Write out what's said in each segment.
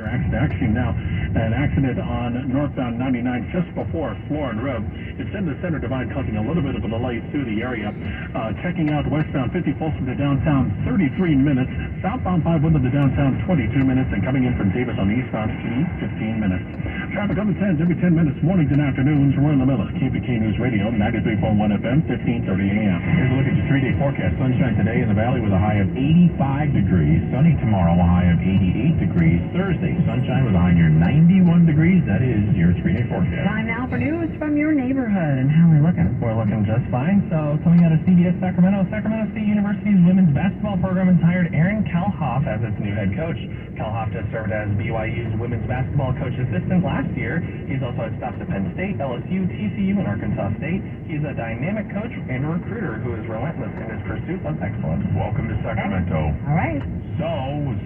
Actually now, an accident on northbound 99 just before Florin Road. It's in the center divide, causing a little bit of a delay through the area. Checking out westbound 50 Folsom to downtown, 33 minutes. Southbound 5 Woodland to downtown, 22 minutes. And coming in from Davis on the eastbound 15 minutes. Traffic on the 10s every 10 minutes, mornings and afternoons. We're in the middle of KPK News Radio, 93.1 FM, 1530 AM. Here's a look at your 3-day forecast. Sunshine today in the valley with a high of 85 degrees. Sunny tomorrow, a high of 88 degrees. Thursday, sunshine with a high near 91 degrees. That is your 3-day forecast. Time now for news from your neighborhood. And how are we looking? We're looking just fine. So coming out of CBS Sacramento, Sacramento State University's women's basketball program has hired Erin Kalhoff as its new head coach. Kalhoff has served as BYU's women's basketball coach assistant last year. He's also had stops at Penn State, LSU, TCU, and Arkansas State. He's a dynamic coach and a recruiter who is relentless in his pursuit of excellence. Welcome to Sacramento. All right. So,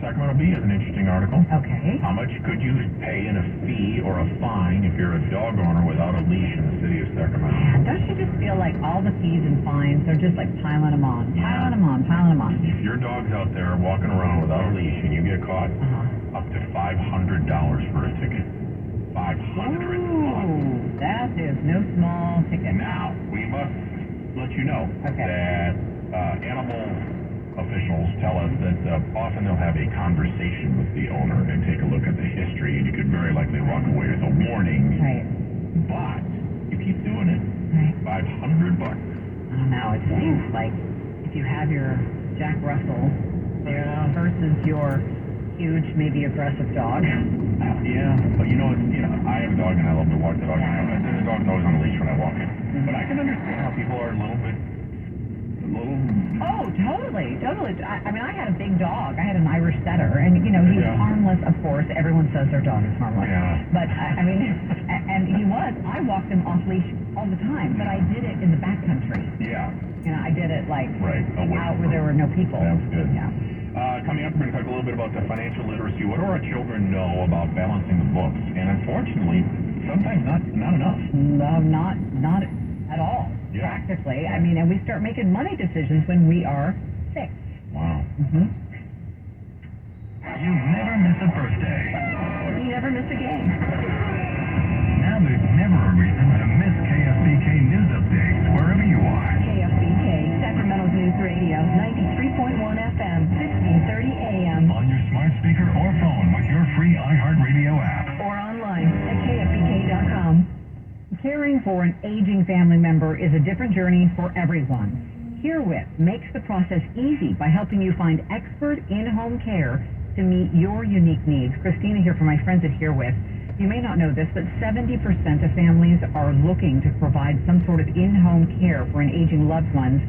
Sacramento Bee has an interesting article. Okay. How much could you pay in a fee or a fine if you're a dog owner without a leash in the city of Sacramento? Man, don't you just feel like all the fees and fines are just like piling them on? Piling them on, piling them on. If your dog's out there walking around without a leash and you get caught, up to $500 for a ticket. 500. Ooh, that is no small ticket. Now, we must let you know that animal officials tell us that often they'll have a conversation with the owner and take a look at the history, and you could very likely walk away with a warning. Right. But you keep doing it. Right. $500. I don't know. It seems like if you have your Jack Russell there versus your huge, maybe aggressive dog. Yeah, but I have a dog and I love to walk the dog. And the dog's always on a leash when I walk in. But I can understand how people are a little. Oh, totally. I mean, I had a big dog. I had an Irish setter, and he's harmless. Of course, everyone says their dog is harmless. Yeah. But I mean, and he was. I walked him off leash all the time, but I did it in the backcountry. Yeah. I did it like away out where there were no people. That's good. Yeah. Coming up, we're going to talk a little bit about the financial literacy. What do our children know about balancing the books? And unfortunately, sometimes not enough. No, not at all. Yeah. Practically. I mean, and we start making money decisions when we are 6. Wow. Mm-hmm. You never miss a birthday. You never miss a game. Now there's never a reason to miss KFBK news updates wherever you are. KFBK, Sacramento's News Radio, 93.1 FM, 1530 AM. On your smart speaker or phone with your free iHeartRadio app. Or online at kfbk.com. Caring for an aging family member is a different journey for everyone. Herewith makes the process easy by helping you find expert in-home care to meet your unique needs. Christina here for my friends at Herewith. You may not know this, but 70% of families are looking to provide some sort of in-home care for an aging loved one,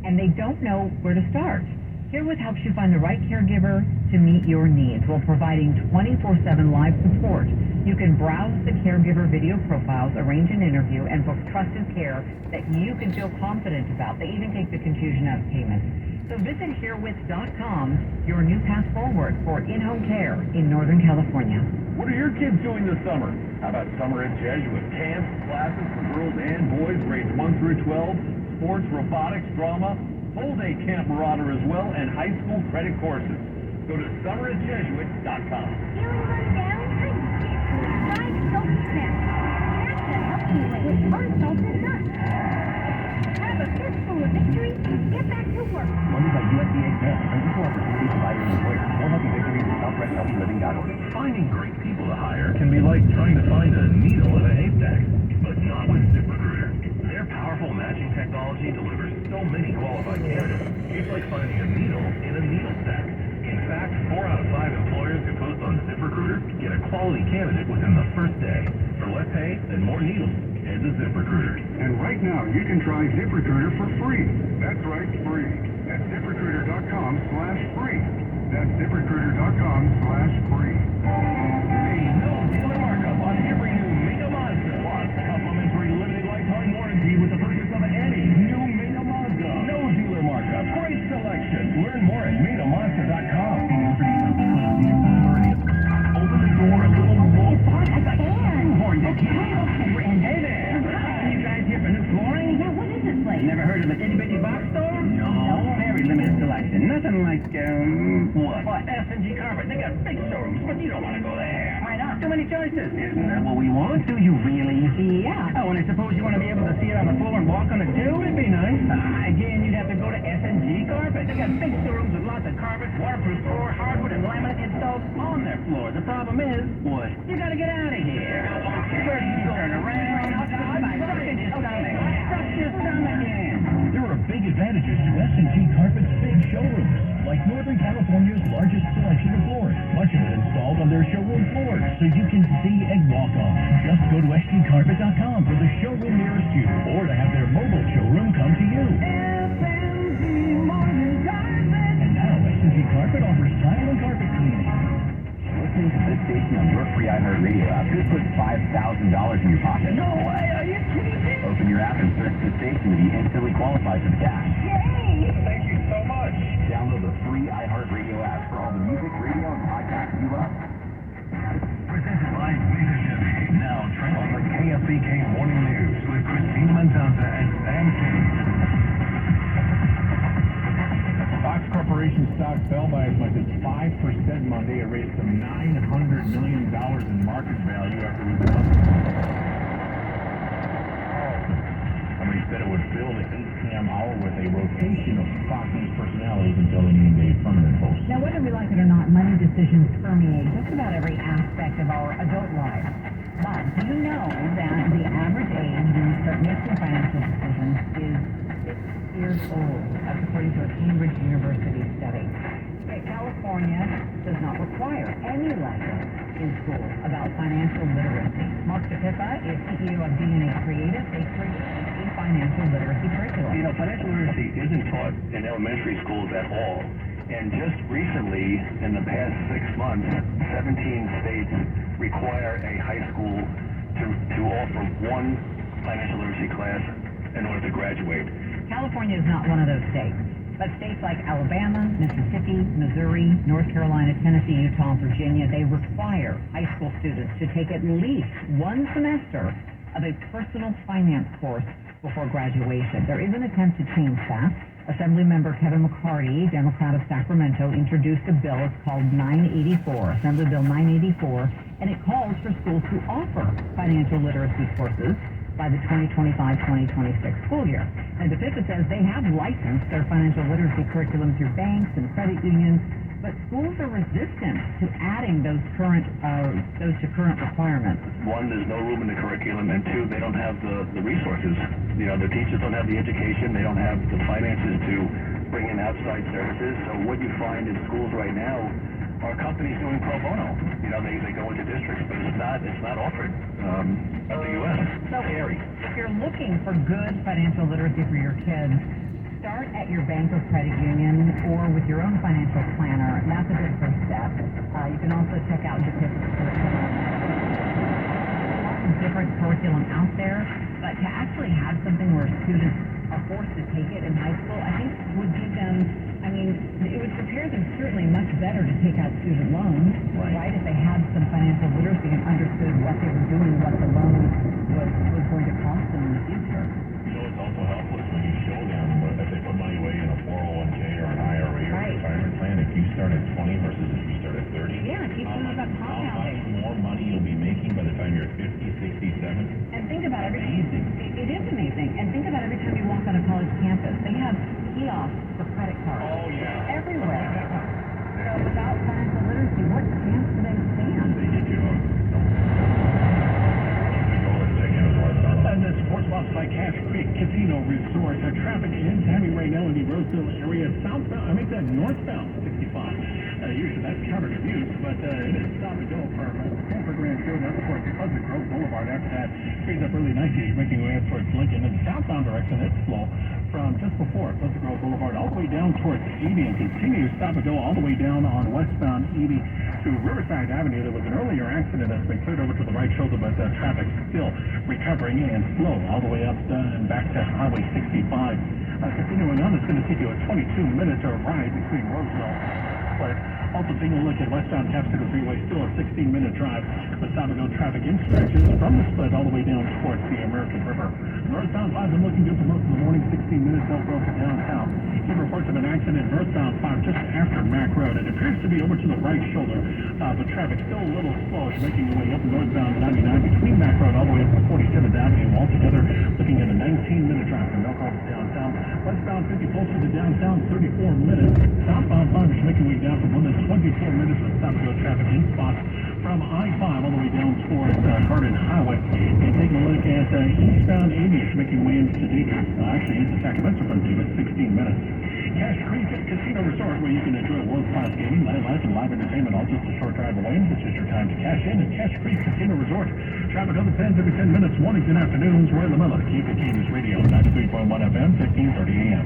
and they don't know where to start. Herewith helps you find the right caregiver to meet your needs while providing 24/7 live support. You can browse the caregiver video profiles, arrange an interview, and book trusted care that you can feel confident about. They even take the confusion out of payments. So visit herewith.com, your new path forward for in-home care in Northern California. What are your kids doing this summer? How about summer at Jesuit? Camps, classes for girls and boys, grades 1 through 12, sports, robotics, drama, full-day camp marauder as well, and high school credit courses. Go to summeratjesuit.com. Feeling run down? Try Soap Snap. That helps you with unsalted nuts. Have a fistful of victory and get back to work. Funded by USDA grants and equal opportunity providers and employers. More healthy victories at southwesthealthyliving.org. Finding great people to hire can be like trying to find a needle in a haystack, but not with ZipRecruiter. Their powerful matching technology delivers so many qualified candidates. It's like finding a needle in a needle stack. In fact, 4 out of 5 employers who post on ZipRecruiter get a quality candidate within the first day. For less pay and more needles, head to ZipRecruiter. And right now, you can try ZipRecruiter for free. That's right, free. At ZipRecruiter.com/free. That's ZipRecruiter.com/free. Hey, no dealer markup on every new Mega Mazda. Plus, complimentary limited lifetime warranty with the purchase of any new Mega Mazda. No dealer markup. Great selection. Learn more at MegaMazda.com. Open the door a little more. I can. Hey there. You guys here for new flooring? Yeah, what is this place? Never heard of an itty-bitty box store? No. Very limited selection. Nothing like, what? What, S&G Carpet. They got big showrooms, but you don't want to go there. too many choices. Isn't that what we want? Do you really? Yeah. Oh, and I suppose you want to be able to see it on the floor and walk on it too? It'd be nice. Again, you'd have to go to S&G Carpet. They got big showrooms with lots of carpets, waterproof floor, hardwood, and laminate installed on their floor. The problem is, what? You gotta get out of here. Where do you turn around? Stuff your stomach in. There are big advantages to S&G Carpet's big showrooms, like Northern California's largest selection of floors, much of it installed on their showroom floors, so you can see and walk on. Just go to sgcarpet.com for the showroom nearest you, or to have their mobile showroom come to you. And now S&G Carpet offers tile and carpet cleaning. Listening to this station on your free iHeart Radio app could put $5,000 in your pocket. No way, are you kidding me? Open your app and search the station to be instantly qualified for the cash. Yay! Thank you so much. Download the free iHeart Radio app for all the music, radio, and podcasts you love. Presented by Leadership. Now trending on the KFBK Morning News with Christina Mendoza and Sam King. Fox Corporation stock fell by as much as 5% Monday. It raised some $900 million in market value after we announced somebody said it would fill the 8 p.m. hour with a rotation of Fox News personalities until they named a permanent host. Now, whether we like it or not, money decisions permeate just about every aspect of our adult lives. But do you know that the average age when you start making financial decisions is 6 years old? That's according to a Cambridge University study. Yet California does not require any lesson in school about financial literacy. Mark DePippa is CEO of DNA Creative. They created a financial literacy curriculum. You know, financial literacy isn't taught in elementary schools at all. And just recently, in the past 6 months, 17 states require a high school to offer one financial literacy class in order to graduate. California is not one of those states, but states like Alabama, Mississippi, Missouri, North Carolina, Tennessee, Utah, and Virginia, they require high school students to take at least one semester of a personal finance course before graduation. There is an attempt to change that. Assemblymember Kevin McCarty, Democrat of Sacramento, introduced a bill. It's called 984, Assembly Bill 984, and it calls for schools to offer financial literacy courses by the 2025-2026 school year. And DePippa says they have licensed their financial literacy curriculum through banks and credit unions, but schools are resistant to adding those to current requirements. One, there's no room in the curriculum, and two, they don't have the resources. You know, the teachers don't have the education, they don't have the finances to bring in outside services. So what you find in schools right now are companies doing pro bono. You know, they go into districts, but it's not offered in the U.S. So Scary. if you're looking for good financial literacy for your kids, start at your bank or credit union or with your own financial planner. And that's a good first step. You can also check out DePippa's curriculum. There's lots of different curriculum out there, but to actually have something where students are forced to take it in high school, I think would give them, it would prepare them certainly much better to take out student loans, right? If they had some financial literacy and understood what they were doing, what the loan was going to cost them in the future. You know, it's also helpless when you show them that they put money away in a 401k or an IRA or a retirement plan. If you start at 20 versus if you start at 30, Yeah, teach them about how compounding. much more money you'll be making by the time you're 50, 60, 70. And think about it is amazing. And think about every time you walk on a college campus, they have kiosks for credit cards. Oh, yeah. Everywhere. So without financial literacy, what chance do they stand? They get you hooked. And the sports box by Cash Creek Casino Resort. Traffic is heavy right now in the Roseville area. Northbound 65. Usually that's covered abuse, but it is stop and go from Stanford Grand Road up towards Pleasant Grove Boulevard. After that, frees up early 90s, making way up towards Lincoln. And the southbound direction, it's slow from just before Pleasant Grove Boulevard all the way down towards Edie and continue stop and go all the way down on westbound Edie to Riverside Avenue. There was an earlier accident that's been cleared over to the right shoulder, but traffic still recovering and slow all the way up and back to Highway 65. Continuing on, it's going to take you a 22-minute ride between Roseville. But also taking a look at westbound Capsicum Freeway, still a 16-minute drive. But stop-and-go traffic in stretches from the split all the way down towards the American River. Northbound 5 been looking good for most of the morning, 16 minutes Elk Grove to downtown. received reports of an accident northbound 5 just after Mack Road. It appears to be over to the right shoulder, but traffic still a little slow as you're making your way up northbound 99 between Mack Road all the way up to 47th Avenue. Altogether, looking at a 19-minute drive from Milk Road to downtown. Westbound 50 closer to downtown, 34 minutes. Southbound 5 is making your way down from Woodland, 24 minutes with stop-and-go traffic in spots from I-5 all the way down towards Garden Highway. And taking a look at eastbound 80 is making way into Davis, actually into Sacramento from Davis, 16 minutes. Cache Creek Casino Resort, where you can enjoy world-class gaming, nightlife, and live entertainment, all just a short drive away. This is your time to cash in at Cache Creek Casino Resort. Traffic on the pens every 10 minutes, mornings and afternoons. Roy LaMella, KPK News Radio, 93.1 FM, 1530 AM.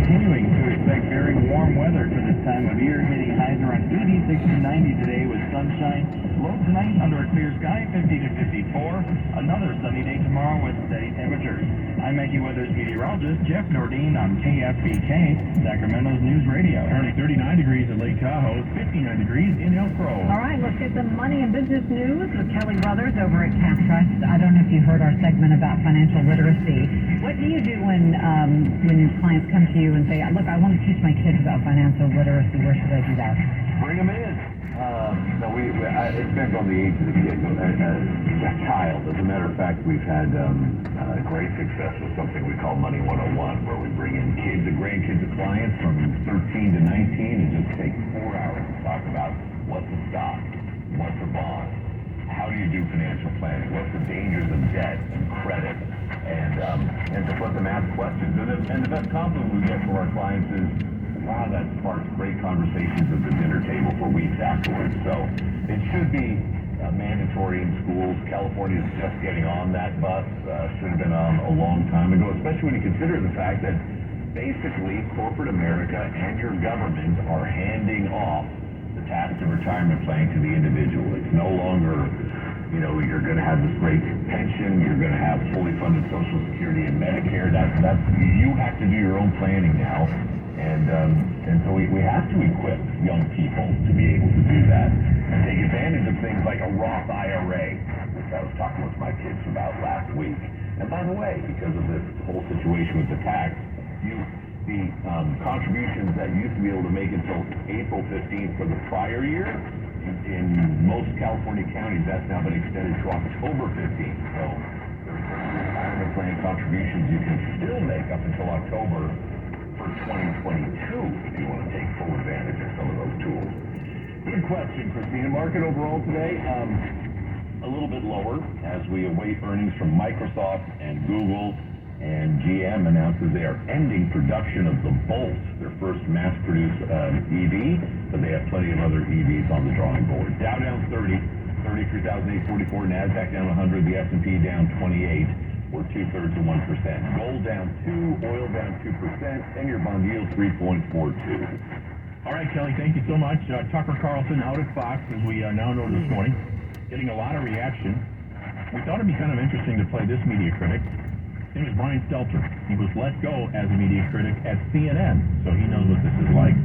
Continuing to expect very warm weather for this time of year, hitting highs around 86 to 90 today with sunshine. Low tonight under a clear sky, 50 to 54. Another sunny day tomorrow with steady temperatures. I'm AccuWeather's meteorologist Jeff Nordine on KFBK, Sacramento's News Radio. Currently 39 degrees in Lake Tahoe, 59 degrees in Elk Grove. All right, let's get some money and business news with Kelly Brothers over at Cap Trust. I don't know if you heard our segment about financial literacy. What do you do when your clients come to you and say, look, I want to teach my kids about financial literacy. Where should I do that? Bring them in. It depends on the age of the kid. A child, as a matter of fact, we've had great success with something we call Money 101, where we bring in kids and grandkids of clients from 13 to 19 and just take 4 hours to talk about what's a stock, what's a bond, how do you do financial planning, what's the dangers of debt and credit, and to let them ask questions. And the best compliment we get from our clients is, wow, that sparks great conversations at the dinner table for weeks afterwards. So it should be mandatory in schools. California is just getting on that bus. Should have been on a long time ago, especially when you consider the fact that basically corporate America and your government are handing off the tax and retirement plan to the individual. It's no longer, you're going to have this great pension, you're going to have fully funded Social Security and Medicare. That's you have to do your own planning now. And so we have to equip young people to be able to do that and take advantage of things like a Roth IRA, which I was talking with my kids about last week. And by the way, because of this whole situation with the tax, the contributions that you used to be able to make until April 15th for the prior year, in most California counties, that's now been extended to October 15th. So there's retirement plan contributions you can still make up until October for 2022 if you want to take full advantage of some of those tools. Good question, Christina. Market overall today, a little bit lower as we await earnings from Microsoft and Google, and GM announces they are ending production of the Bolt, their first mass-produced EV, but they have plenty of other EVs on the drawing board. Dow down 30, 33,844, NASDAQ down 100, the S&P down 28. We're 2/3 of 1%. Gold down 2, oil down 2%, 10-year bond yield 3.42. All right, Kelly, thank you so much. Tucker Carlson out at Fox, as we now know this morning, getting a lot of reaction. We thought it'd be kind of interesting to play this media critic. His name is Brian Stelter. He was let go as a media critic at CNN, so he knows what this is like.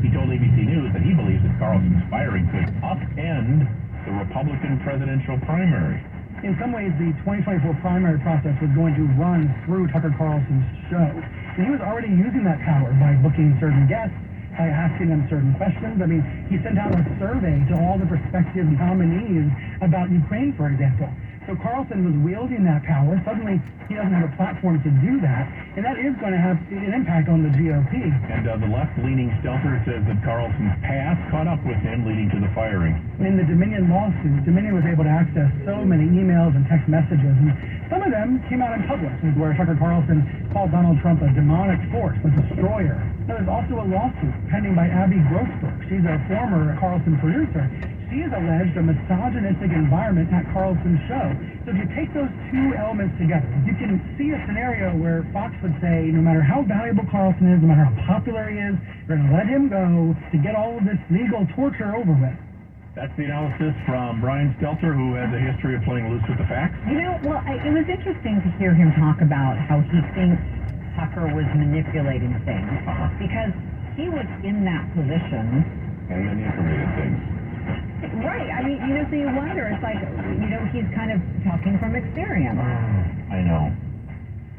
He told ABC News that he believes that Carlson's firing could upend the Republican presidential primary. In some ways, the 2024 primary process was going to run through Tucker Carlson's show. And he was already using that power by booking certain guests, by asking them certain questions. I mean, he sent out a survey to all the prospective nominees about Ukraine, for example. So Carlson was wielding that power. Suddenly, he doesn't have a platform to do that, and that is going to have an impact on the GOP. And the left-leaning Stelter says that Carlson's past caught up with him, leading to the firing. In the Dominion lawsuit, Dominion was able to access so many emails and text messages, and some of them came out in public, where Tucker Carlson called Donald Trump a demonic force, a destroyer. Now, there's also a lawsuit pending by Abby Grossberg. She's a former Carlson producer. She has alleged a misogynistic environment at Carlson's show. So if you take those two elements together, you can see a scenario where Fox would say, no matter how valuable Carlson is, no matter how popular he is, we're going to let him go to get all of this legal torture over with. That's the analysis from Brian Stelter, who has a history of playing loose with the facts. It was interesting to hear him talk about how he thinks Tucker was manipulating things, because he was in that position. And manipulated things. Right. I mean, so you wonder, it's like, he's kind of talking from experience. I know.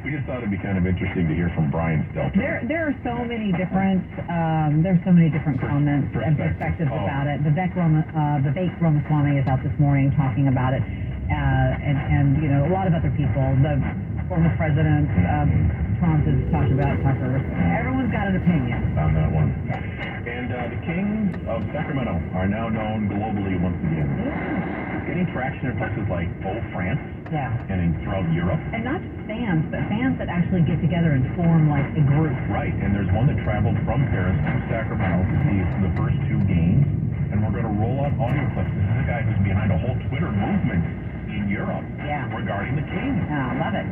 We just thought it'd be kind of interesting to hear from Brian's Delta. There are so many different comments and perspectives about it. Vivek Ramaswamy is out this morning talking about it, and you know, a lot of other people. The former president, Trump has talked about Tucker. Everyone's got an opinion On that one. Yeah. And the Kings of Sacramento are now known globally once again. Getting traction in places like France. Yeah. And throughout Europe. And not just fans, but fans that actually get together and form like a group. Right, and there's one that traveled from Paris to Sacramento to see the first two games, and we're going to roll out audio clips. This is a guy who's behind a whole Twitter movement in Europe regarding the Kings. Yeah, I love it.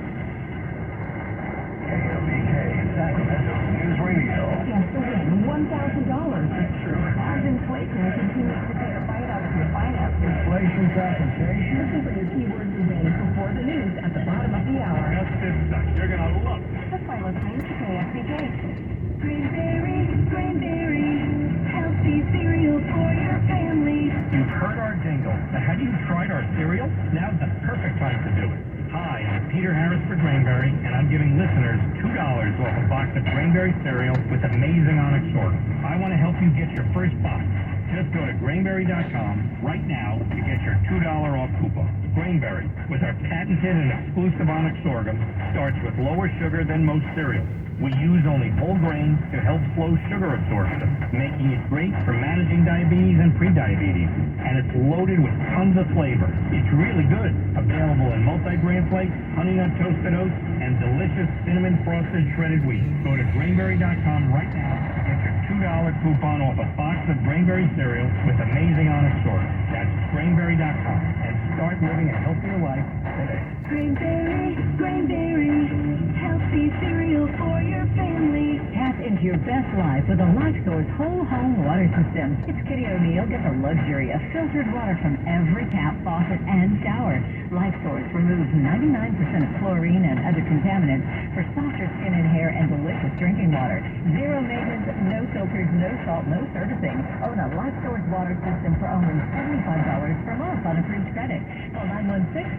KFBK, Sacramento News Radio. Chance to win $1,000. That's true. As inflation continues to take a bite out of your finances. Inflation compensation. Listen for your keywords to win before the news at the bottom of the hour. That's this stuff. You're going to love it. That's by listening to KFBK. Grainberry, healthy cereal for your family. You've heard our jingle, but have you tried our cereal? Now's the perfect time to do it. Hi, I'm Peter Harris for Grainberry, and I'm giving listeners $2 off a box of Grainberry cereal with amazing onyx sorghum. I want to help you get your first box. Just go to Grainberry.com. Right now, you get your $2 off coupon. Grainberry, with our patented and exclusive onyx sorghum, starts with lower sugar than most cereals. We use only whole grains to help slow sugar absorption, making it great for managing diabetes and prediabetes. And it's loaded with tons of flavor. It's really good. Available in multi-grain flakes, honey nut toasted oats, and delicious cinnamon frosted shredded wheat. Go to Grainberry.com right now to get your $2 coupon off a box of Grainberry cereal with amazing onyx sorghum. That's Grainberry.com, and start living a healthier life today. Grainberry, healthy cereal for your family. Tap into your best life with a LifeSource whole home water system. It's Kitty O'Neill. Get the luxury of filtered water from every tap, faucet, and shower. LifeSource removes 99% of chlorine and other contaminants for softer skin and hair and delicious drinking water. Zero maintenance, no filters, no salt, no servicing. Own a LifeSource water system for only $75 per month on approved credit. Call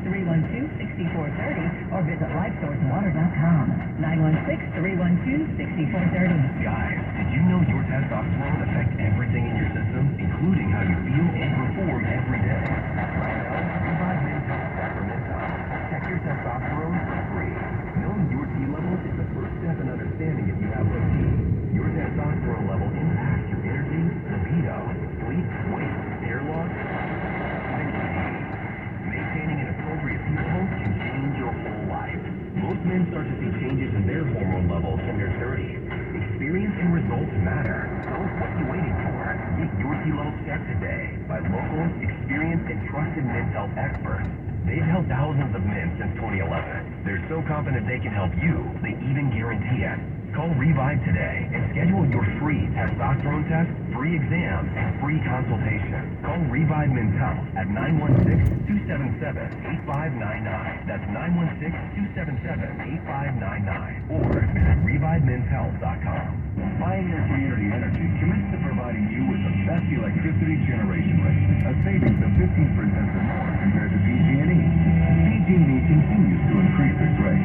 916-312-6430 or visit LifeSourceWater.com. 916-312-6430. Guys, did you know your testosterone affects everything in your system, including how you feel and perform every day? Right now, Revive Mental Sacramento. Check your testosterone for free. Knowing your T levels is the first step in understanding if you have low T. Your testosterone level impacts your energy, libido, sleep, weight, hair loss, vitamin D. Maintaining an appropriate T level can change your whole life. Most men start to see changes in their hormone levels in their 30s. Experience and results matter. So what are you waiting for? Get your T levels checked today by local, experienced, and trusted men's health experts. They've helped thousands of men since 2011. They're so confident they can help you, they even guarantee it. Call Revive today and schedule your free testosterone test, free exam, and free consultation. Call Revive Men's Health at 916-277-8599. That's 916-277-8599. Or visit ReviveMen'sHealth.com. Pioneer Community Energy commits to providing you with the best electricity generation rate, a savings of 15% or more compared to PG&E. PG&E continues to increase its rate.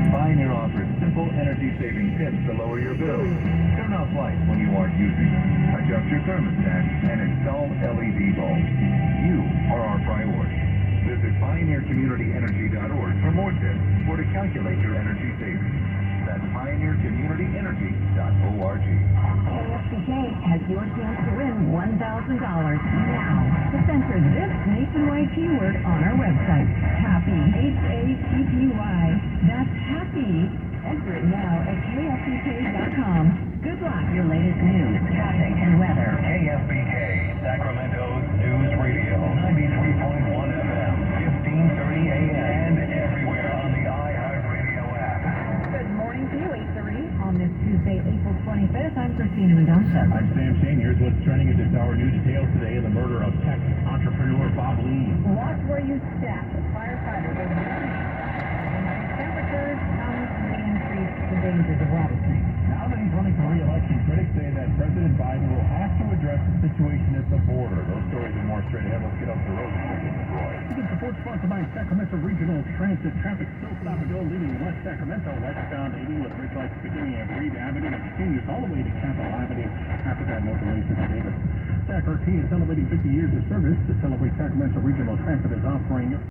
Pioneer offers simple energy-saving tips to lower your bills. Turn off lights when you aren't using them. Adjust your thermostat and install LED bulbs. You are our priority. Visit PioneerCommunityEnergy.org for more tips or to calculate your energy savings. That's PioneerCommunityEnergy.org. KFBK has your chance to win $1,000 now. Just enter this nationwide keyword on our website. Happy, Happy. That's happy. Enter it now at KFBK.com. Good luck. Your latest news, traffic, and weather. KFBK, Sacramento's News Radio, 93.1 FM, 1530 AM, and everywhere on the iHeartRadio app. Good morning to you, 8:30 on this Tuesday, April 25th. I'm Christina Mendonça. I'm Sam Shane. Here's what's trending at this hour. New details today in the murder of Texas entrepreneur Bob Lee. Watch where you step. Firefighters are warning. Temperatures come to increase the dangers of rattlesnakes. Now that he's running for re-election, critics say that President Biden will have to address the situation at the border. Those stories and more straight ahead. Let's get up the road. You can support Road sponsored by Sacramento Regional Transit. Traffic still stop and go leaving West Sacramento, westbound 80 with bridge lights beginning at Reed Avenue and continues all the way to Capitol Avenue. After that, northerly to Davis. Sac RT is celebrating 50 years of service. To celebrate, Sacramento Regional Transit is offering